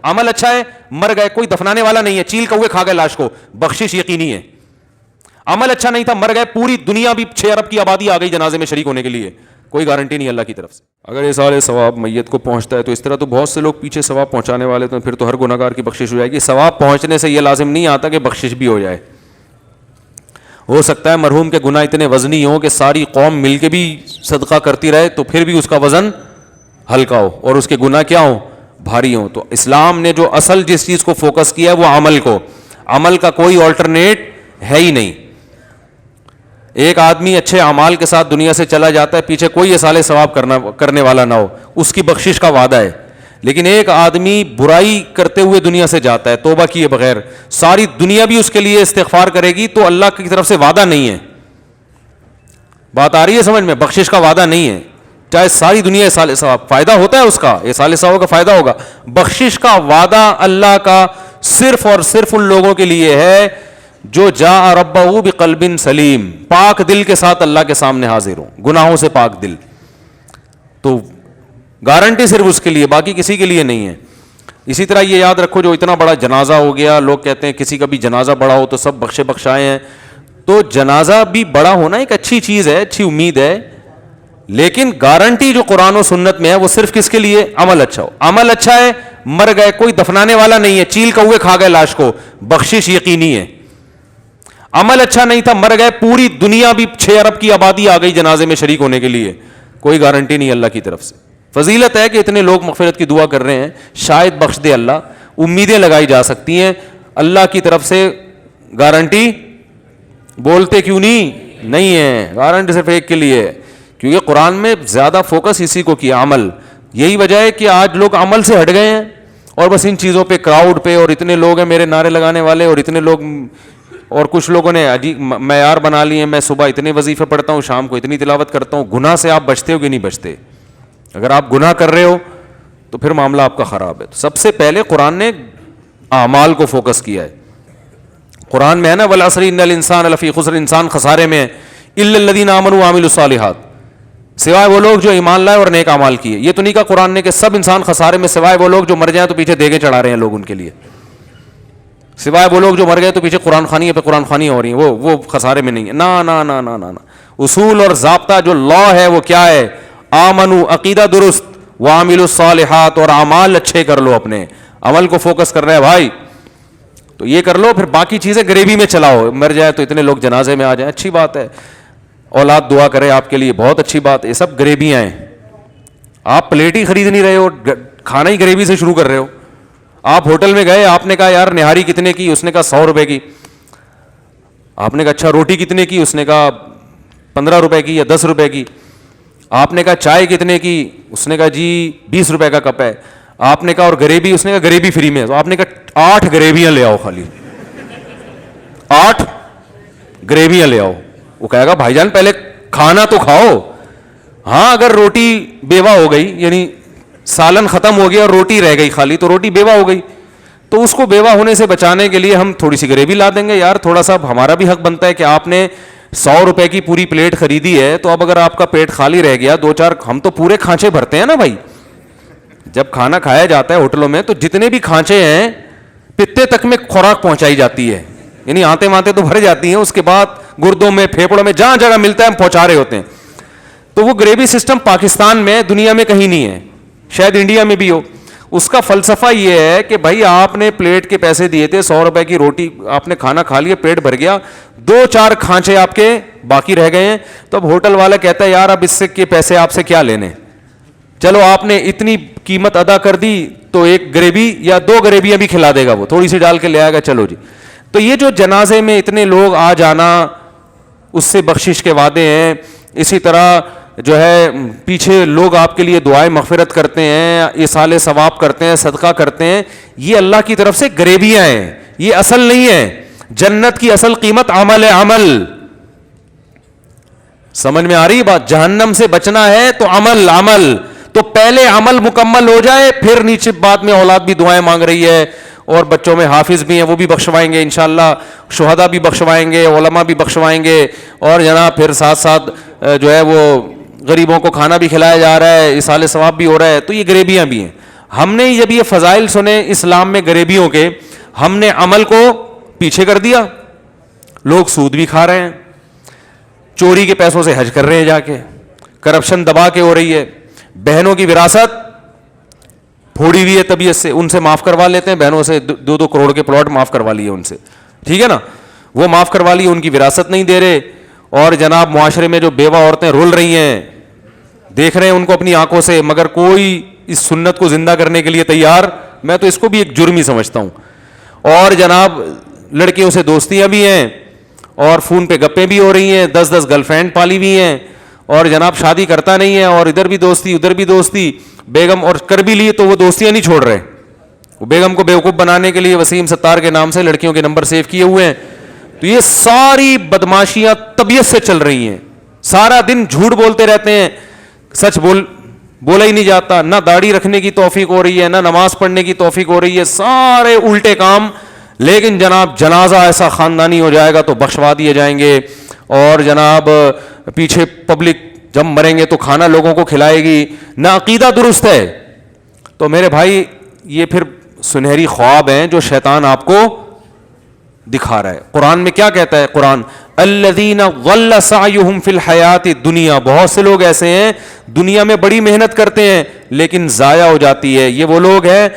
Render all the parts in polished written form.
عمل اچھا ہے, مر گئے, کوئی دفنانے والا نہیں ہے, چیل کوے کھا گئے لاش کو, بخشش یقینی ہے. عمل اچھا نہیں تھا, مر گئے, پوری دنیا بھی 6 ارب کی آبادی آ گئی جنازے میں شریک ہونے کے لیے, کوئی گارنٹی نہیں اللہ کی طرف سے. اگر یہ سارے ثواب میت کو پہنچتا ہے تو اس طرح تو بہت سے لوگ پیچھے ثواب پہنچانے والے, تو پھر تو ہر گناہگار کی بخشش ہو جائے گی. ثواب پہنچنے سے یہ لازم نہیں آتا کہ بخشش بھی ہو جائے. ہو سکتا ہے مرحوم کے گناہ اتنے وزنی ہوں کہ ساری قوم مل کے بھی صدقہ کرتی رہے تو پھر بھی اس کا وزن ہلکا ہو اور اس کے گناہ کیا ہوں, بھاری ہوں. تو اسلام نے جو اصل جس چیز کو فوکس کیا ہے وہ عمل کو, عمل کا کوئی آلٹرنیٹ ہے ہی نہیں. ایک آدمی اچھے اعمال کے ساتھ دنیا سے چلا جاتا ہے, پیچھے کوئی اصالہ ثواب کرنے والا نہ ہو, اس کی بخشش کا وعدہ ہے. لیکن ایک آدمی برائی کرتے ہوئے دنیا سے جاتا ہے توبہ کیے بغیر, ساری دنیا بھی اس کے لیے استغفار کرے گی, تو اللہ کی طرف سے وعدہ نہیں ہے. بات آ رہی ہے سمجھ میں؟ بخشش کا وعدہ نہیں ہے, چاہے ساری دنیا اصالہ ثواب, فائدہ ہوتا ہے اس کا, اصالہ ثواب کا فائدہ ہوگا. بخشش کا وعدہ اللہ کا صرف اور صرف ان لوگوں کے لیے ہے جو جاء ربہ بقلب سلیم, پاک دل کے ساتھ اللہ کے سامنے حاضر ہوں, گناہوں سے پاک دل. تو گارنٹی صرف اس کے لیے, باقی کسی کے لیے نہیں ہے. اسی طرح یہ یاد رکھو, جو اتنا بڑا جنازہ ہو گیا, لوگ کہتے ہیں کسی کا بھی جنازہ بڑا ہو تو سب بخشے بخشائے ہیں, تو جنازہ بھی بڑا ہونا ایک اچھی چیز ہے, اچھی امید ہے, لیکن گارنٹی جو قرآن و سنت میں ہے وہ صرف کس کے لیے؟ عمل اچھا ہو. عمل اچھا ہے, مر گئے, کوئی دفنانے والا نہیں ہے, چیل کوے کھا گئے لاش کو, بخشش یقینی ہے. عمل اچھا نہیں تھا, مر گئے, پوری دنیا بھی 6 ارب کی آبادی آ گئی جنازے میں شریک ہونے کے لیے, کوئی گارنٹی نہیں اللہ کی طرف سے. فضیلت ہے کہ اتنے لوگ مغفرت کی دعا کر رہے ہیں, شاید بخش دے اللہ. امیدیں لگائی جا سکتی ہیں, اللہ کی طرف سے گارنٹی بولتے کیوں نہیں ہے, گارنٹی صرف ایک کے لیے ہے, کیونکہ قرآن میں زیادہ فوکس اسی کو کیا, عمل. یہی وجہ ہے کہ آج لوگ عمل سے ہٹ گئے ہیں اور بس ان چیزوں پہ, کراؤڈ پہ, اور اتنے لوگ ہیں میرے نعرے لگانے والے, اور اتنے لوگ, اور کچھ لوگوں نے عجیب معیار بنا لیے ہیں, میں صبح اتنے وظیفے پڑھتا ہوں, شام کو اتنی تلاوت کرتا ہوں. گناہ سے آپ بچتے ہو کہ نہیں بچتے؟ اگر آپ گناہ کر رہے ہو تو پھر معاملہ آپ کا خراب ہے. سب سے پہلے قرآن نے اعمال کو فوکس کیا ہے. قرآن میں ہے نا, والعصر ان الانسان لفی خسر, انسان خسارے میں ہے, الا الذین آمنوا وعملوا الصالحات, سوائے وہ لوگ جو ایمان لائے اور نیک اعمال کیے. یہ تو نہیں کہا قرآن نے کہ سب انسان خسارے میں, سوائے وہ لوگ جو مر جائیں تو پیچھے دیگیں چڑھا رہے ہیں لوگ ان کے لیے, سوائے وہ لوگ جو مر گئے تو پیچھے قرآن خوانی پہ قرآن خوانی ہو رہی ہیں, وہ خسارے میں نہیں ہے. نا نا نا نا نا, اصول اور ضابطہ جو لا ہے وہ کیا ہے؟ آمنو, عقیدہ درست, وعملوا الصالحات, اور اعمال اچھے کر لو, اپنے عمل کو فوکس کر رہے ہیں بھائی, تو یہ کر لو, پھر باقی چیزیں گریبی میں چلاؤ. مر جائے تو اتنے لوگ جنازے میں آ جائیں, اچھی بات ہے, اولاد دعا کرے آپ کے لیے, بہت اچھی بات. یہ سب گریبیاں ہیں. آپ پلیٹ ہی خرید نہیں رہے ہو, کھانا ہی گریبی سے شروع کر رہے ہو. آپ ہوٹل میں گئے, آپ نے کہا یار نہاری کتنے کی, اس نے کہا 100 روپے کی. آپ نے کہا اچھا روٹی کتنے کی, اس نے کہا 15 روپے کی یا 10 روپے کی. آپ نے کہا چائے کتنے کی, اس نے کہا جی 20 روپے کا کپ ہے. آپ نے کہا اور گریبی, اس نے کہا گریبی فری میں. تو آپ نے کہا 8 گریبیاں لے آؤ, خالی 8 گریبیاں لے آؤ. وہ کہے گا بھائی جان پہلے کھانا تو کھاؤ. ہاں اگر روٹی بیوہ ہو گئی, یعنی سالن ختم ہو گیا اور روٹی رہ گئی خالی, تو روٹی بیوہ ہو گئی, تو اس کو بیوہ ہونے سے بچانے کے لیے ہم تھوڑی سی گریوی لا دیں گے. یار تھوڑا سا ہمارا بھی حق بنتا ہے کہ آپ نے 100 روپے کی پوری پلیٹ خریدی ہے, تو اب اگر آپ کا پیٹ خالی رہ گیا, 2-4, ہم تو پورے کھانچے بھرتے ہیں نا بھائی. جب کھانا کھایا جاتا ہے ہوٹلوں میں تو جتنے بھی کھانچے ہیں پتے تک میں خوراک پہنچائی جاتی ہے, یعنی آتے ماتے تو بھر جاتی ہیں, اس کے بعد گردوں میں, پھیپڑوں میں, جہاں جگہ ملتا ہے ہم پہنچا رہے ہوتے ہیں. تو وہ گریوی سسٹم پاکستان میں, دنیا میں کہیں نہیں ہے, شاید انڈیا میں بھی ہو. اس کا فلسفہ یہ ہے کہ بھائی آپ نے پلیٹ کے پیسے دیے تھے, 100 روپے کی روٹی, آپ نے کھانا کھا لیا, پیٹ بھر گیا, 2-4 کھانچے آپ کے باقی رہ گئے ہیں, تو اب ہوٹل والا کہتا ہے یار اب اس سے کے پیسے آپ سے کیا لینے, چلو آپ نے اتنی قیمت ادا کر دی تو 1 گریوی یا 2 گریویاں بھی کھلا دے گا, وہ تھوڑی سی ڈال کے لے آئے گا, چلو جی. تو یہ جو جنازے میں اتنے لوگ آ جانا, اس سے بخشش کے وعدے ہیں. اسی طرح جو ہے پیچھے لوگ آپ کے لیے دعائیں مغفرت کرتے ہیں, ایصال ثواب کرتے ہیں, صدقہ کرتے ہیں, یہ اللہ کی طرف سے گریبیاں ہیں, یہ اصل نہیں ہے. جنت کی اصل قیمت عمل ہے, عمل. سمجھ میں آ رہی بات؟ جہنم سے بچنا ہے تو عمل, عمل. تو پہلے عمل مکمل ہو جائے, پھر نیچے بعد میں اولاد بھی دعائیں مانگ رہی ہے, اور بچوں میں حافظ بھی ہیں, وہ بھی بخشوائیں گے انشاءاللہ, شہداء بھی بخشوائیں گے, علماء بھی بخشوائیں گے, اور جناب پھر ساتھ ساتھ جو ہے وہ غریبوں کو کھانا بھی کھلایا جا رہا ہے, ایصال ثواب بھی ہو رہا ہے. تو یہ گریبیاں بھی ہیں. ہم نے جب یہ فضائل سنے اسلام میں غریبیوں کے, ہم نے عمل کو پیچھے کر دیا. لوگ سود بھی کھا رہے ہیں, چوری کے پیسوں سے حج کر رہے ہیں جا کے, کرپشن دبا کے ہو رہی ہے, بہنوں کی وراثت پھوڑی ہوئی ہے طبیعت سے, ان سے معاف کروا لیتے ہیں, بہنوں سے 2-2 کروڑ کے پلاٹ معاف کروا لیے ان سے, ٹھیک ہے نا, وہ معاف کروا لیے, ان کی وراثت نہیں دے رہے. اور جناب معاشرے میں جو بیوہ عورتیں رول رہی ہیں, دیکھ رہے ہیں ان کو اپنی آنکھوں سے, مگر کوئی اس سنت کو زندہ کرنے کے لیے تیار. میں تو اس کو بھی ایک جرم ہی سمجھتا ہوں. اور جناب لڑکیوں سے دوستیاں بھی ہیں, اور فون پہ گپیں بھی ہو رہی ہیں, 10 گرل فرینڈ پالی ہوئی ہیں, اور جناب شادی کرتا نہیں ہے, اور ادھر بھی دوستی ادھر بھی دوستی, بیگم, اور کر بھی لیے تو وہ دوستیاں نہیں چھوڑ رہے. وہ بیگم کو بیوقوف بنانے کے لیے وسیم ستار کے نام سے لڑکیوں کے نمبر سیو کیے ہوئے ہیں. تو یہ ساری بدماشیاں طبیعت سے چل رہی ہیں. سارا دن جھوٹ بولتے رہتے ہیں, سچ بولا ہی نہیں جاتا. نہ داڑھی رکھنے کی توفیق ہو رہی ہے, نہ نماز پڑھنے کی توفیق ہو رہی ہے, سارے الٹے کام. لیکن جناب جنازہ ایسا خاندانی ہو جائے گا تو بخشوا دیے جائیں گے, اور جناب پیچھے پبلک جب مریں گے تو کھانا لوگوں کو کھلائے گی. نہ عقیدہ درست ہے. تو میرے بھائی یہ پھر سنہری خواب ہیں جو شیطان آپ کو دکھا رہا ہے. قرآن میں کیا کہتا ہے قرآن؟ الذین ضل سعیہم فی الحیات الدنیا. بہت سے لوگ ایسے ہیں دنیا میں بڑی محنت کرتے ہیں لیکن ضائع ہو جاتی ہے. یہ وہ لوگ ہیں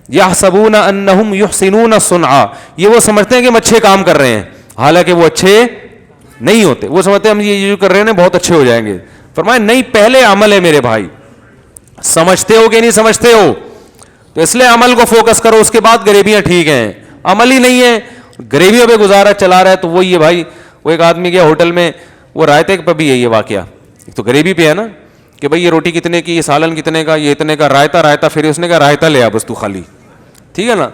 یحسبون انہم یحسنون صنعا, یہ وہ سمجھتے ہیں کہ ہم اچھے کام کر رہے ہیں, حالانکہ وہ اچھے نہیں ہوتے. وہ سمجھتے ہیں ہم یہ جو کر رہے ہیں بہت اچھے ہو جائیں گے. فرمایا نہیں, پہلے عمل ہے میرے بھائی. سمجھتے ہو کہ نہیں سمجھتے ہو؟ تو اس لیے عمل کو فوکس کرو, اس کے بعد غریبیاں ٹھیک ہیں. عمل ہی نہیں ہے, غریبیوں پہ گزارا چلا رہا ہے. تو وہی ہے بھائی, وہ ایک آدمی گیا ہوٹل میں, وہ رائتے پہ بھی ہے یہ واقعہ. ایک تو غریبی پہ ہے نا کہ بھائی یہ روٹی کتنے کی, یہ سالن کتنے کا, یہ اتنے کا, رائتا پھر اس نے کہا رائتا لے آ بس تو خالی, ٹھیک ہے نا.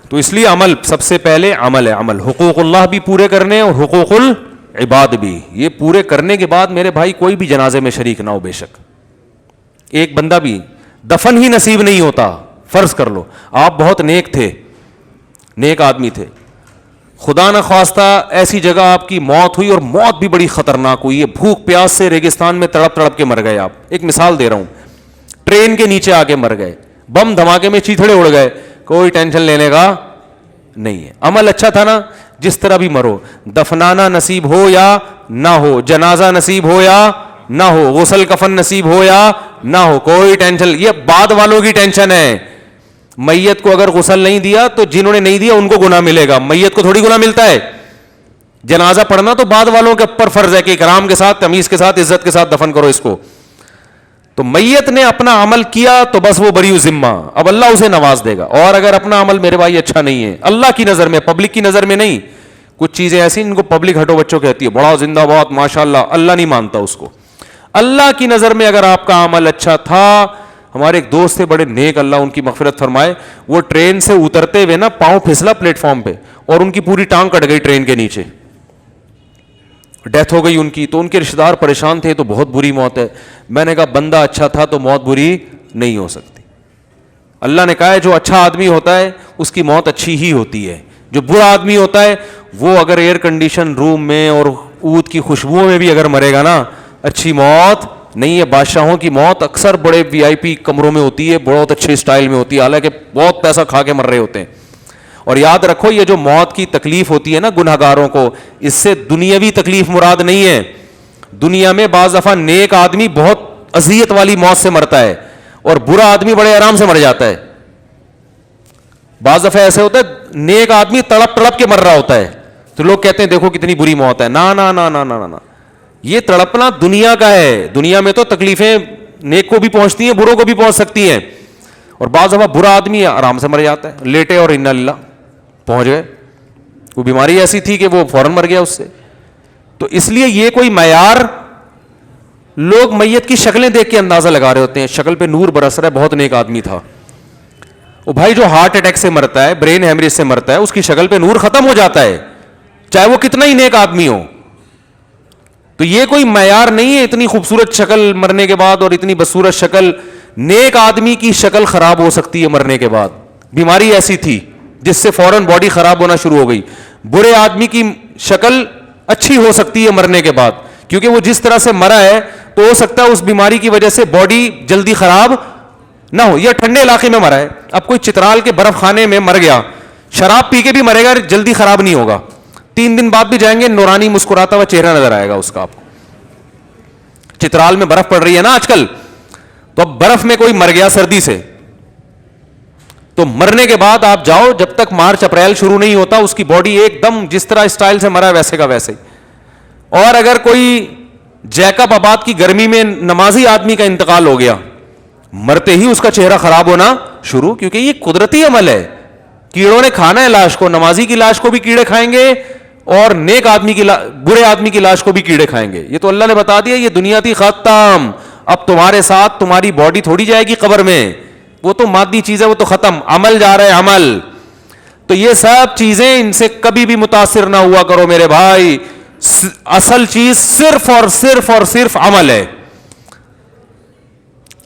تو اس لیے عمل سب سے پہلے عمل ہے. عمل حقوق اللہ بھی پورے کرنے اور حقوق العباد بھی, یہ پورے کرنے کے بعد میرے بھائی کوئی بھی جنازے میں شریک نہ ہو. بے شک ایک بندہ بھی دفن ہی نصیب نہیں ہوتا. فرض کر لو آپ بہت نیک تھے, نیک آدمی تھے, خدا نہ خواستہ ایسی جگہ آپ کی موت ہوئی, اور موت بھی بڑی خطرناک ہوئی ہے, بھوک پیاس سے ریگستان میں تڑپ تڑپ کے مر گئے آپ. ایک مثال دے رہا ہوں, ٹرین کے نیچے آ کے مر گئے, بم دھماکے میں چیتھڑے اڑ گئے, کوئی ٹینشن لینے کا نہیں ہے. عمل اچھا تھا نا, جس طرح بھی مرو, دفنانا نصیب ہو یا نہ ہو, جنازہ نصیب ہو یا نہ ہو, غسل کفن نصیب ہو یا نہ ہو, کوئی ٹینشن. یہ بعد والوں کی ٹینشن ہے. میت کو اگر غسل نہیں دیا تو جنہوں نے نہیں دیا ان کو گناہ ملے گا, میت کو تھوڑی گناہ ملتا ہے. جنازہ پڑھنا تو بعد والوں کے اوپر فرض ہے کہ اکرام کے ساتھ, تمیز کے ساتھ, عزت کے ساتھ دفن کرو اس کو. تو میت نے اپنا عمل کیا تو بس وہ بری ذمہ, اب اللہ اسے نواز دے گا. اور اگر اپنا عمل میرے بھائی اچھا نہیں ہے, اللہ کی نظر میں, پبلک کی نظر میں نہیں, کچھ چیزیں ایسی ان کو پبلک ہٹو بچوں کہتی ہے, بڑا زندہ باد ماشاءاللہ, اللہ نہیں مانتا اس کو. اللہ کی نظر میں اگر آپ کا عمل اچھا تھا, ہمارے ایک دوست تھے بڑے نیک, اللہ ان کی مغفرت فرمائے, وہ ٹرین سے اترتے ہوئے نا پاؤں پھسلا پلیٹ فارم پہ, اور ان کی پوری ٹانگ کٹ گئی ٹرین کے نیچے, ڈیتھ ہو گئی ان کی. تو ان کے رشتہ دار پریشان تھے, تو بہت بری موت ہے. میں نے کہا بندہ اچھا تھا تو موت بری نہیں ہو سکتی. اللہ نے کہا ہے جو اچھا آدمی ہوتا ہے اس کی موت اچھی ہی ہوتی ہے. جو برا آدمی ہوتا ہے وہ اگر ایئر کنڈیشن روم میں اور عود کی خوشبوؤں میں بھی اگر مرے گا نا, اچھی موت نہیں ہے. بادشاہوں کی موت اکثر بڑے وی آئی پی کمروں میں ہوتی ہے, بہت اچھے اسٹائل میں ہوتی ہے, حالانکہ بہت پیسہ کھا کے مر رہے ہوتے ہیں. اور یاد رکھو یہ جو موت کی تکلیف ہوتی ہے نا گناہ گاروں کو, اس سے دنیاوی تکلیف مراد نہیں ہے. دنیا میں بعض دفعہ نیک آدمی بہت اذیت والی موت سے مرتا ہے, اور برا آدمی بڑے آرام سے مر جاتا ہے. بعض دفعہ ایسے ہوتا ہے نیک آدمی تڑپ تڑپ کے مر رہا ہوتا ہے, تو لوگ کہتے ہیں دیکھو کتنی بری موت ہے. نا نا نا نا نا نا, یہ تڑپنا دنیا کا ہے. دنیا میں تو تکلیفیں نیک کو بھی پہنچتی ہیں, بروں کو بھی پہنچ سکتی ہیں. اور بعض دفعہ برا آدمی آرام سے مر جاتا ہے, لیٹے اور انا للہ پہنچ گئے, وہ بیماری ایسی تھی کہ وہ فوراً مر گیا اس سے. تو اس لیے یہ کوئی معیار, لوگ میت کی شکلیں دیکھ کے اندازہ لگا رہے ہوتے ہیں, شکل پہ نور برس رہا ہے, بہت نیک آدمی تھا. وہ بھائی جو ہارٹ اٹیک سے مرتا ہے, برین ہیمریج سے مرتا ہے, اس کی شکل پہ نور ختم ہو جاتا ہے, چاہے وہ کتنا ہی نیک آدمی ہو. تو یہ کوئی معیار نہیں ہے اتنی خوبصورت شکل مرنے کے بعد اور اتنی بدصورت شکل. نیک آدمی کی شکل خراب ہو سکتی ہے مرنے کے بعد, بیماری ایسی تھی جس سے فوراً باڈی خراب ہونا شروع ہو گئی. برے آدمی کی شکل اچھی ہو سکتی ہے مرنے کے بعد, کیونکہ وہ جس طرح سے مرا ہے تو ہو سکتا ہے اس بیماری کی وجہ سے باڈی جلدی خراب نہ ہو. یہ ٹھنڈے علاقے میں مرا ہے, اب کوئی چترال کے برف خانے میں مر گیا, شراب پی کے بھی مرے گا, جلدی خراب نہیں ہوگا, 3 دن بعد بھی جائیں گے, نورانی مسکراتا ہوا چہرہ نظر آئے گا اس کا آپ کو. چترال میں برف پڑ رہی ہے نا آج کل, تو اب برف میں کوئی مر گیا سردی سے, تو مرنے کے بعد آپ جاؤ, جب تک مارچ اپریل شروع نہیں ہوتا اس کی باڈی ایک دم جس طرح اسٹائل سے مرا ویسے کا ویسے. اور اگر کوئی جیکب آباد کی گرمی میں نمازی آدمی کا انتقال ہو گیا, مرتے ہی اس کا چہرہ خراب ہونا شروع, کیونکہ یہ قدرتی عمل ہے, کیڑوں نے کھانا ہے لاش کو, نمازی کی لاش کو بھی کیڑے کھائیں گے اور نیک آدمی کی برے آدمی کی لاش کو بھی کیڑے کھائیں گے. یہ تو اللہ نے بتا دیا, یہ دنیا تھی ختم, اب تمہارے ساتھ تمہاری باڈی تھوڑی جائے گی قبر میں, وہ تو مادی چیز ہے, وہ تو ختم, عمل جا رہا ہے عمل. تو یہ سب چیزیں ان سے کبھی بھی متاثر نہ ہوا کرو میرے بھائی, اصل چیز صرف اور صرف اور صرف عمل ہے.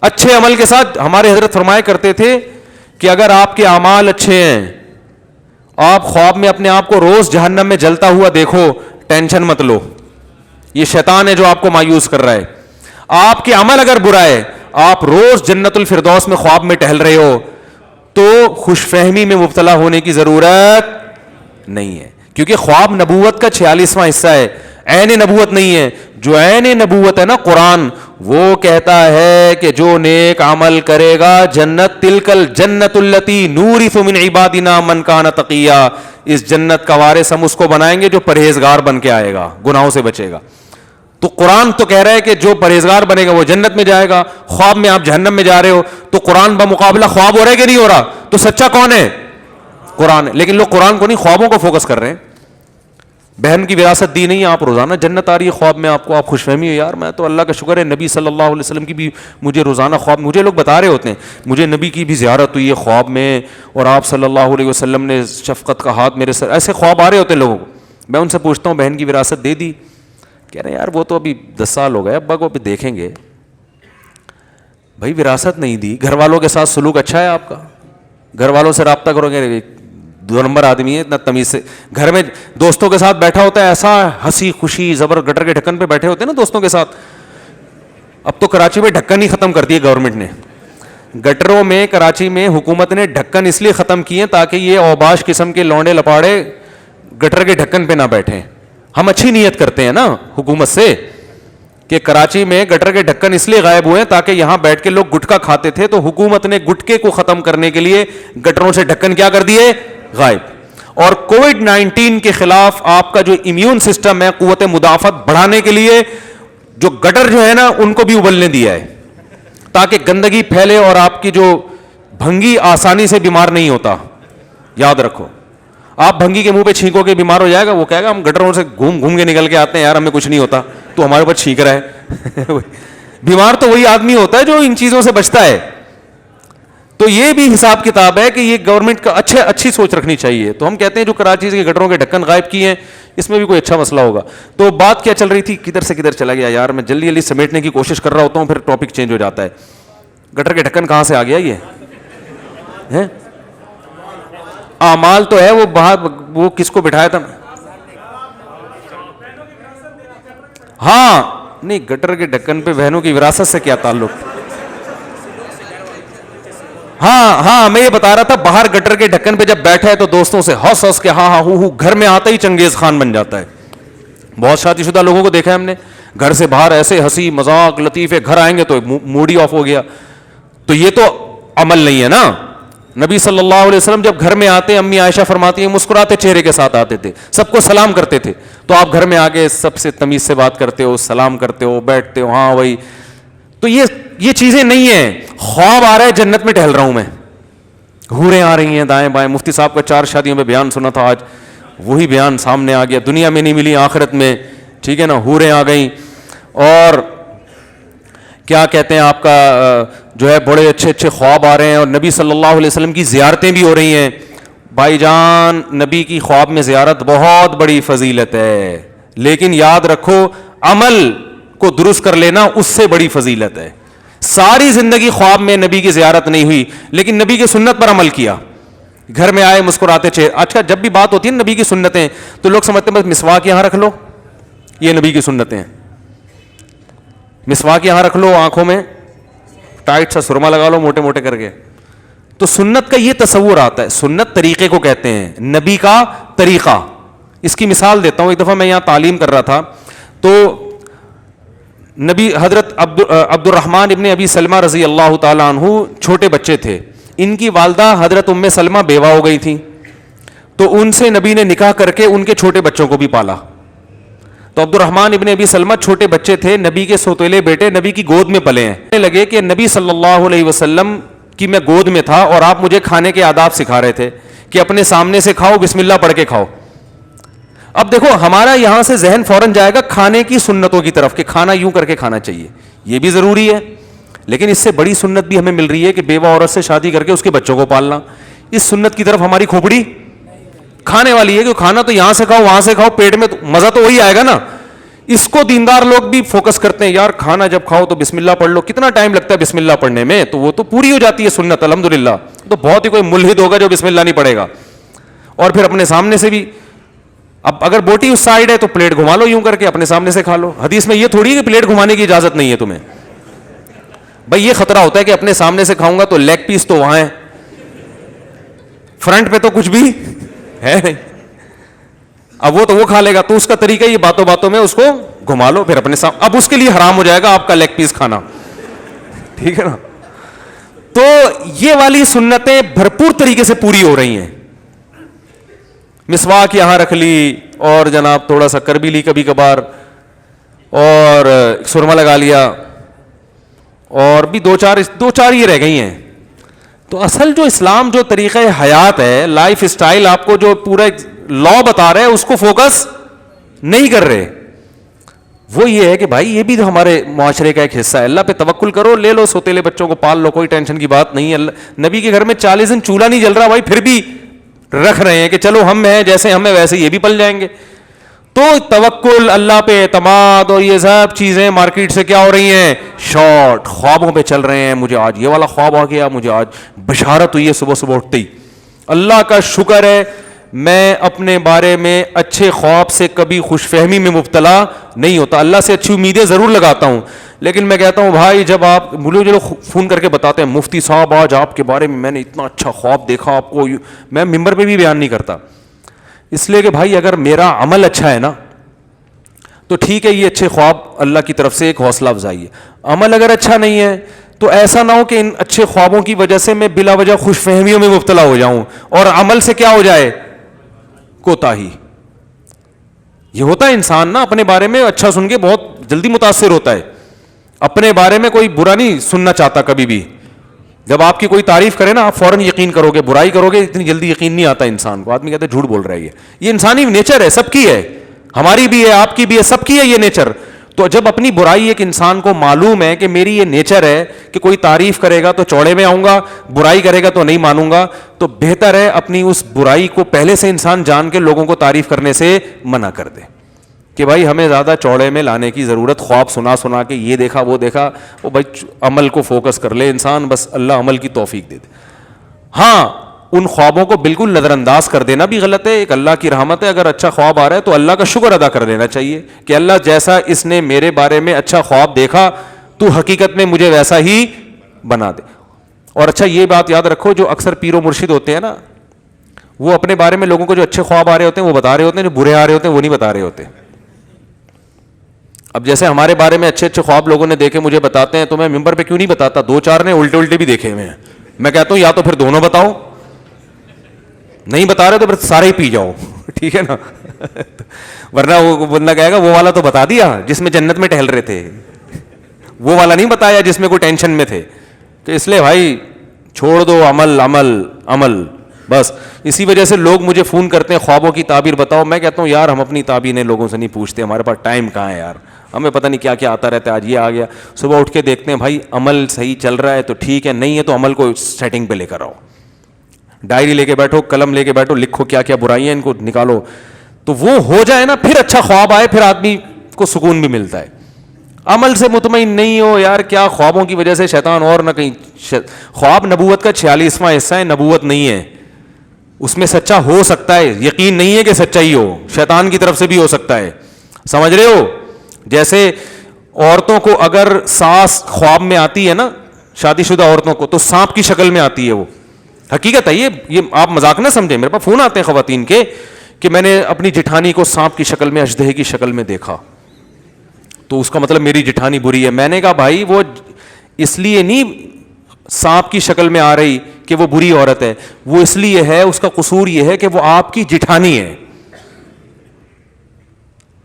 اچھے عمل کے ساتھ ہمارے حضرت فرمایا کرتے تھے کہ اگر آپ کے اعمال اچھے ہیں, آپ خواب میں اپنے آپ کو روز جہنم میں جلتا ہوا دیکھو, ٹینشن مت لو, یہ شیطان ہے جو آپ کو مایوس کر رہا ہے. آپ کے عمل اگر برا ہے, آپ روز جنت الفردوس میں خواب میں ٹہل رہے ہو, تو خوش فہمی میں مبتلا ہونے کی ضرورت نہیں ہے, کیونکہ خواب نبوت کا 46واں حصہ ہے, عین نبوت نہیں ہے. جو عین نبوت ہے نا قرآن, وہ کہتا ہے کہ جو نیک عمل کرے گا جنت, تلکل جنت التی نورث من عبادنا من کان تقیا, اس جنت کا وارث ہم اس کو بنائیں گے جو پرہیزگار بن کے آئے گا, گناہوں سے بچے گا. تو قرآن تو کہہ رہا ہے کہ جو پرہیزگار بنے گا وہ جنت میں جائے گا. خواب میں آپ جہنم میں جا رہے ہو, تو قرآن بمقابلہ خواب ہو رہا ہے کہ نہیں ہو رہا؟ تو سچا کون ہے؟ قرآن ہے. لیکن لوگ قرآن کو نہیں, خوابوں کو فوکس کر رہے ہیں. بہن کی وراثت دی نہیں, آپ روزانہ جنت آ رہی ہے خواب میں آپ کو, آپ خوش فہمی ہو, یار میں تو اللہ کا شکر ہے نبی صلی اللہ علیہ وسلم کی بھی مجھے روزانہ خواب, مجھے لوگ بتا رہے ہوتے ہیں مجھے نبی کی بھی زیارت ہوئی ہے خواب میں, اور آپ صلی اللہ علیہ وسلم نے شفقت کا ہاتھ میرے سر, ایسے خواب آ رہے ہوتے ہیں لوگوں کو. میں ان سے پوچھتا ہوں بہن کی وراثت دے دی؟ کہہ رہے ہیں یار وہ تو ابھی 10 سال ہو گئے, ابا کو ابھی دیکھیں گے. بھائی وراثت نہیں دی, گھر والوں کے ساتھ سلوک اچھا ہے آپ کا, گھر والوں سے رابطہ کرو گے, 2 نمبر آدمی ہے, اتنا تمیز سے گھر میں دوستوں کے ساتھ بیٹھا ہوتا ہے, ایسا ہنسی خوشی زبر, گٹر کے ڈھکن پہ بیٹھے ہوتے ہیں نا دوستوں کے ساتھ. اب تو کراچی میں ڈھکن ہی ختم کر دی ہے گورنمنٹ نے, گٹروں میں کراچی میں حکومت نے ڈھکن اس لیے ختم کیے تاکہ یہ اوباش قسم کے لونڈے لپاڑے گٹر کے ڈھکن پہ نہ بیٹھیں. ہم اچھی نیت کرتے ہیں نا حکومت سے کہ کراچی میں گٹر کے ڈھکن اس لیے غائب ہوئے تاکہ یہاں بیٹھ کے لوگ گٹکا کھاتے تھے, تو حکومت نے گٹکے کو ختم کرنے کے لیے گٹروں سے ڈھکن کیا کر دیے, غائب. اور کووڈ 19 کے خلاف آپ کا جو امیون سسٹم ہے, قوت مدافعت بڑھانے کے لیے جو گٹر جو ہے نا ان کو بھی ابلنے دیا ہے تاکہ گندگی پھیلے اور آپ کی جو بھنگی آسانی سے بیمار نہیں ہوتا. یاد رکھو, آپ بھنگی کے منہ پہ چھینکو کے بیمار ہو جائے گا, وہ کہے گا ہم گٹروں سے گھوم گھوم کے نکل کے آتے ہیں یار, ہمیں کچھ نہیں ہوتا, تو ہمارے اوپر چھینک رہا ہے. بیمار تو وہی آدمی ہوتا ہے جو ان چیزوں سے بچتا ہے. تو یہ بھی حساب کتاب ہے کہ یہ گورنمنٹ کا اچھی سوچ رکھنی چاہیے. تو ہم کہتے ہیں جو کراچی کے گٹروں کے ڈھکن غائب کیے ہیں اس میں بھی کوئی اچھا مسئلہ ہوگا. تو بات کیا چل رہی تھی, کدھر سے کدھر چلا گیا یار, میں جلدی جلدی سمیٹنے کی کوشش کر رہا ہوتا ہوں, پھر ٹاپک چینج ہو جاتا ہے. گٹر کے ڈھکن کہاں سے آ گیا, یہ اعمال تو ہے, وہ باہر وہ کس کو بٹھایا تھا, ہاں نہیں گٹر کے ڈھکن پہ بہنوں کی وراثت سے کیا تعلق. ہاں میں یہ بتا رہا تھا, باہر گٹر کے ڈھکن پہ جب بیٹھا ہے تو دوستوں سے ہنس ہنس کے ہاں ہو, گھر میں آتا ہی چنگیز خان بن جاتا ہے. بہت شادی شدہ لوگوں کو دیکھا ہے ہم نے, گھر سے باہر ایسے ہنسی مذاق لطیفے, گھر آئیں گے تو موڈ ہی آف ہو گیا. تو یہ تو عمل نہیں ہے نا. نبی صلی اللہ علیہ وسلم جب گھر میں آتے, امی عائشہ فرماتی ہیں مسکراتے چہرے کے ساتھ آتے تھے, سب کو سلام کرتے تھے. تو آپ گھر میں آگے سب سے تمیز سے بات کرتے ہو, سلام کرتے ہو, بیٹھتے ہو, ہاں وہی. تو یہ چیزیں نہیں ہیں. خواب آ رہا ہے جنت میں ٹہل رہا ہوں میں, حوریں آ رہی ہیں دائیں بائیں. مفتی صاحب کا 4 شادیوں میں بیان سنا تھا, آج وہی بیان سامنے آ گیا. دنیا میں نہیں ملی, آخرت میں, ٹھیک ہے نا, حوریں آ گئیں. اور کیا کہتے ہیں آپ کا جو ہے بڑے اچھے اچھے خواب آ رہے ہیں, اور نبی صلی اللہ علیہ وسلم کی زیارتیں بھی ہو رہی ہیں. بھائی جان, نبی کی خواب میں زیارت بہت بڑی فضیلت ہے, لیکن یاد رکھو عمل کو درست کر لینا اس سے بڑی فضیلت ہے. ساری زندگی خواب میں نبی کی زیارت نہیں ہوئی, لیکن نبی کی سنت پر عمل کیا, گھر میں آئے مسکراتے چہرے. اچھا جب بھی بات ہوتی ہے نبی کی سنتیں تو لوگ سمجھتے ہیں بس مسواک یہاں رکھ لو, یہ نبی کی سنتیں ہیں. مسواک یہاں رکھ لو, آنکھوں میں ٹائٹ سا سرما لگا لو موٹے موٹے کر کے. تو سنت کا یہ تصور آتا ہے. سنت طریقے کو کہتے ہیں, نبی کا طریقہ. اس کی مثال دیتا ہوں. ایک دفعہ میں یہاں تعلیم کر رہا تھا تو نبی حضرت عبد الرحمن ابن ابی سلمہ رضی اللہ تعالیٰ عنہ چھوٹے بچے تھے. ان کی والدہ حضرت ام سلمہ بیوہ ہو گئی تھیں, تو ان سے نبی نے نکاح کر کے ان کے چھوٹے بچوں کو بھی پالا. تو عبد الرحمن ابن ابی سلمہ چھوٹے بچے تھے, نبی کے سوتیلے بیٹے, نبی کی گود میں پلے ہیں. لگے کہ نبی صلی اللہ علیہ وسلم کی میں گود میں تھا اور آپ مجھے کھانے کے آداب سکھا رہے تھے کہ اپنے سامنے سے کھاؤ, بسم اللہ پڑھ کے کھاؤ. اب دیکھو ہمارا یہاں سے ذہن فوراً جائے گا کھانے کی سنتوں کی طرف کہ کھانا یوں کر کے کھانا چاہیے, یہ بھی ضروری ہے. لیکن اس سے بڑی سنت بھی ہمیں مل رہی ہے کہ بیوہ عورت سے شادی کر کے اس کے بچوں کو پالنا. اس سنت کی طرف ہماری کھوپڑی کھانے والی ہے کہ کھانا تو یہاں سے کھاؤ وہاں سے کھاؤ, پیٹ میں مزہ تو وہی آئے گا نا. اس کو دیندار لوگ بھی فوکس کرتے ہیں, یار کھانا جب کھاؤ تو بسم اللہ پڑھ لو. کتنا ٹائم لگتا ہے بسم اللہ پڑھنے میں, تو وہ تو پوری ہو جاتی ہے سنت الحمدللہ. تو بہت ہی کوئی ملحد ہوگا جو بسم اللہ نہیں پڑھے گا. اور پھر اپنے سامنے سے بھی, اب اگر بوٹی اس سائڈ ہے تو پلیٹ گھما لو یوں کر کے, اپنے سامنے سے کھا لو. حدیث میں یہ تھوڑی ہے کہ پلیٹ گھمانے کی اجازت نہیں ہے تمہیں. بھائی یہ خطرہ ہوتا ہے کہ اپنے سامنے سے کھاؤں گا تو لیگ پیس تو وہاں ہے, فرنٹ پہ تو کچھ بھی ہے نہیں. اب وہ تو وہ کھا لے گا, تو اس کا طریقہ یہ باتوں باتوں میں اس کو گھما لو پھر اپنے سامنے. اب اس کے لیے حرام ہو جائے گا آپ کا لیگ پیس کھانا, ٹھیک ہے نا. تو یہ والی سنتیں بھرپور طریقے سے پوری ہو رہی ہیں. مسواک یہاں رکھ لی اور جناب تھوڑا سا کر بھی لی کبھی کبھار, اور سرما لگا لیا, اور بھی دو چار یہ رہ گئی ہیں. تو اصل جو اسلام جو طریقہ حیات ہے, لائف اسٹائل آپ کو جو پورا لا بتا رہے ہیں اس کو فوکس نہیں کر رہے. وہ یہ ہے کہ بھائی یہ بھی ہمارے معاشرے کا ایک حصہ ہے. اللہ پہ توکل کرو, لے لو سوتیلے بچوں کو پال لو, کوئی ٹینشن کی بات نہیں ہے. نبی کے گھر میں 40 دن چولہا نہیں جل رہا بھائی, پھر بھی رکھ رہے ہیں کہ چلو ہم ہیں جیسے ہم ہیں ویسے یہ بھی پل جائیں گے. تو توکل, اللہ پہ اعتماد اور یہ سب چیزیں مارکیٹ سے کیا ہو رہی ہیں, شارٹ خوابوں پہ چل رہے ہیں. مجھے آج یہ والا خواب آ گیا, مجھے آج بشارت ہوئی ہے صبح صبح اٹھتے ہی. اللہ کا شکر ہے میں اپنے بارے میں اچھے خواب سے کبھی خوش فہمی میں مبتلا نہیں ہوتا. اللہ سے اچھی امیدیں ضرور لگاتا ہوں, لیکن میں کہتا ہوں بھائی جب آپ مجھے جو فون کر کے بتاتے ہیں مفتی صاحب آج آپ کے بارے میں نے اتنا اچھا خواب دیکھا, آپ کو میں ممبر پہ بھی بیان نہیں کرتا, اس لیے کہ بھائی اگر میرا عمل اچھا ہے نا تو ٹھیک ہے, یہ اچھے خواب اللہ کی طرف سے ایک حوصلہ افزائی ہے. عمل اگر اچھا نہیں ہے تو ایسا نہ ہو کہ ان اچھے خوابوں کی وجہ سے میں بلا وجہ خوش فہمیوں میں مبتلا ہو جاؤں اور عمل سے کیا ہو جائے, کوتاہی. یہ ہوتا ہے انسان نا اپنے بارے میں اچھا سن کے بہت جلدی متاثر ہوتا ہے, اپنے بارے میں کوئی برا نہیں سننا چاہتا کبھی بھی. جب آپ کی کوئی تعریف کرے نا آپ فوراً یقین کرو گے, برائی کرو گے اتنی جلدی یقین نہیں آتا انسان کو. آدمی کہتے ہیں جھوٹ بول رہا ہے, یہ انسانی نیچر ہے, سب کی ہے, ہماری بھی ہے, آپ کی بھی ہے, سب کی ہے یہ نیچر. تو جب اپنی برائی ایک انسان کو معلوم ہے کہ میری یہ نیچر ہے کہ کوئی تعریف کرے گا تو چوڑے میں آؤں گا, برائی کرے گا تو نہیں مانوں گا, تو بہتر ہے اپنی اس برائی کو پہلے سے انسان جان کے لوگوں کو تعریف کرنے سے منع کر دے کہ بھائی ہمیں زیادہ چوڑے میں لانے کی ضرورت, خواب سنا کے یہ دیکھا وہ دیکھا, وہ بھائی عمل کو فوکس کر لے انسان, بس اللہ عمل کی توفیق دے دے. ہاں ان خوابوں کو بالکل نظر انداز کر دینا بھی غلط ہے, ایک اللہ کی رحمت ہے. اگر اچھا خواب آ رہا ہے تو اللہ کا شکر ادا کر دینا چاہیے کہ اللہ جیسا اس نے میرے بارے میں اچھا خواب دیکھا تو حقیقت میں مجھے ویسا ہی بنا دے. اور اچھا یہ بات یاد رکھو, جو اکثر پیر و مرشد ہوتے ہیں نا وہ اپنے بارے میں لوگوں کو جو اچھے خواب آ رہے ہوتے ہیں وہ بتا رہے ہوتے ہیں, جو برے آ رہے ہوتے ہیں وہ نہیں بتا رہے ہوتے. اب جیسے ہمارے بارے میں اچھے خواب لوگوں نے دیکھے مجھے بتاتے ہیں تو میں ممبر پہ کیوں نہیں بتاتا, 2-4 نے الٹے بھی دیکھے ہوئے ہیں. میں کہتا ہوں یا تو پھر دونوں بتاؤ, نہیں بتا رہے تو پھر سارے ہی پی جاؤ, ٹھیک ہے نا. ورنہ وہ بندہ کہے گا وہ والا تو بتا دیا جس میں جنت میں ٹہل رہے تھے, وہ والا نہیں بتایا جس میں کوئی ٹینشن میں تھے. تو اس لیے بھائی چھوڑ دو, عمل عمل عمل بس. اسی وجہ سے لوگ مجھے فون کرتے ہیں خوابوں کی تعبیر بتاؤ. میں کہتا ہوں یار ہم اپنی تعبیریں لوگوں سے نہیں پوچھتے, ہمارے پاس ٹائم کہاں ہے یار, ہمیں پتہ نہیں کیا کیا آتا رہتا ہے, آج یہ آ گیا. صبح اٹھ کے دیکھتے ہیں بھائی عمل صحیح چل رہا ہے تو ٹھیک ہے, نہیں ہے تو عمل کو سیٹنگ پہ لے کر آؤ. ڈائری لے کے بیٹھو, قلم لے کے بیٹھو, لکھو کیا کیا برائیاں ان کو نکالو. تو وہ ہو جائے نا پھر اچھا خواب آئے, پھر آدمی کو سکون بھی ملتا ہے. عمل سے مطمئن نہیں ہو یار, کیا خوابوں کی وجہ سے شیطان اور نہ کہیں. خواب نبوت کا 46واں حصہ ہے, نبوت نہیں ہے. اس میں سچا ہو سکتا ہے, یقین نہیں ہے کہ سچائی ہو, شیطان کی طرف سے بھی ہو سکتا ہے. سمجھ رہے ہو؟ جیسے عورتوں کو اگر ساس خواب میں آتی ہے نا, شادی شدہ عورتوں کو تو سانپ کی شکل میں آتی ہے وہ. حقیقت ہے یہ آپ مذاق نہ سمجھیں. میرے پاس فون آتے ہیں خواتین کے کہ میں نے اپنی جٹھانی کو سانپ کی شکل میں, اژدہے کی شکل میں دیکھا, تو اس کا مطلب میری جٹھانی بری ہے. میں نے کہا بھائی وہ اس لیے نہیں سانپ کی شکل میں آ رہی کہ وہ بری عورت ہے, وہ اس لیے ہے, اس کا قصور یہ ہے کہ وہ آپ کی جٹھانی ہے.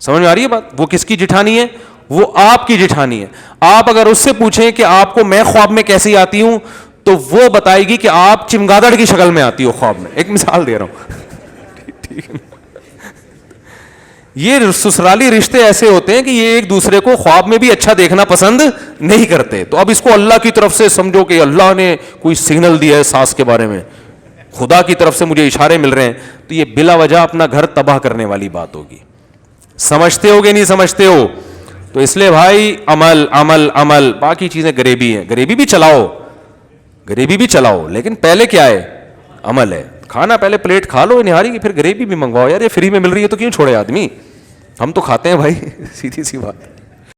سمجھ میں آ رہی ہے بات؟ وہ کس کی جٹھانی ہے؟ وہ آپ کی جٹھانی ہے. آپ اگر اس سے پوچھیں کہ آپ کو میں خواب میں کیسی آتی ہوں, تو وہ بتائے گی کہ آپ چمگادڑ کی شکل میں آتی ہو خواب میں. ایک مثال دے رہا ہوں. ٹھیک ہے. یہ سسرالی رشتے ایسے ہوتے ہیں کہ یہ ایک دوسرے کو خواب میں بھی اچھا دیکھنا پسند نہیں کرتے. تو اب اس کو اللہ کی طرف سے سمجھو کہ اللہ نے کوئی سگنل دیا ہے ساس کے بارے میں, خدا کی طرف سے مجھے اشارے مل رہے ہیں, تو یہ بلا وجہ اپنا گھر تباہ کرنے والی بات ہوگی. سمجھتے ہو کہ نہیں سمجھتے ہو؟ تو اس لیے بھائی عمل عمل عمل, باقی چیزیں غریبی ہیں. غریبی بھی چلاؤ, غریبی بھی چلاؤ, لیکن پہلے کیا ہے؟ عمل ہے. کھانا پہلے پلیٹ کھا لو نہاری کی, پھر غریبی بھی منگواؤ. یار یہ فری میں مل رہی ہے تو کیوں چھوڑے آدمی؟ ہم تو کھاتے ہیں بھائی. سیدھی سی بات.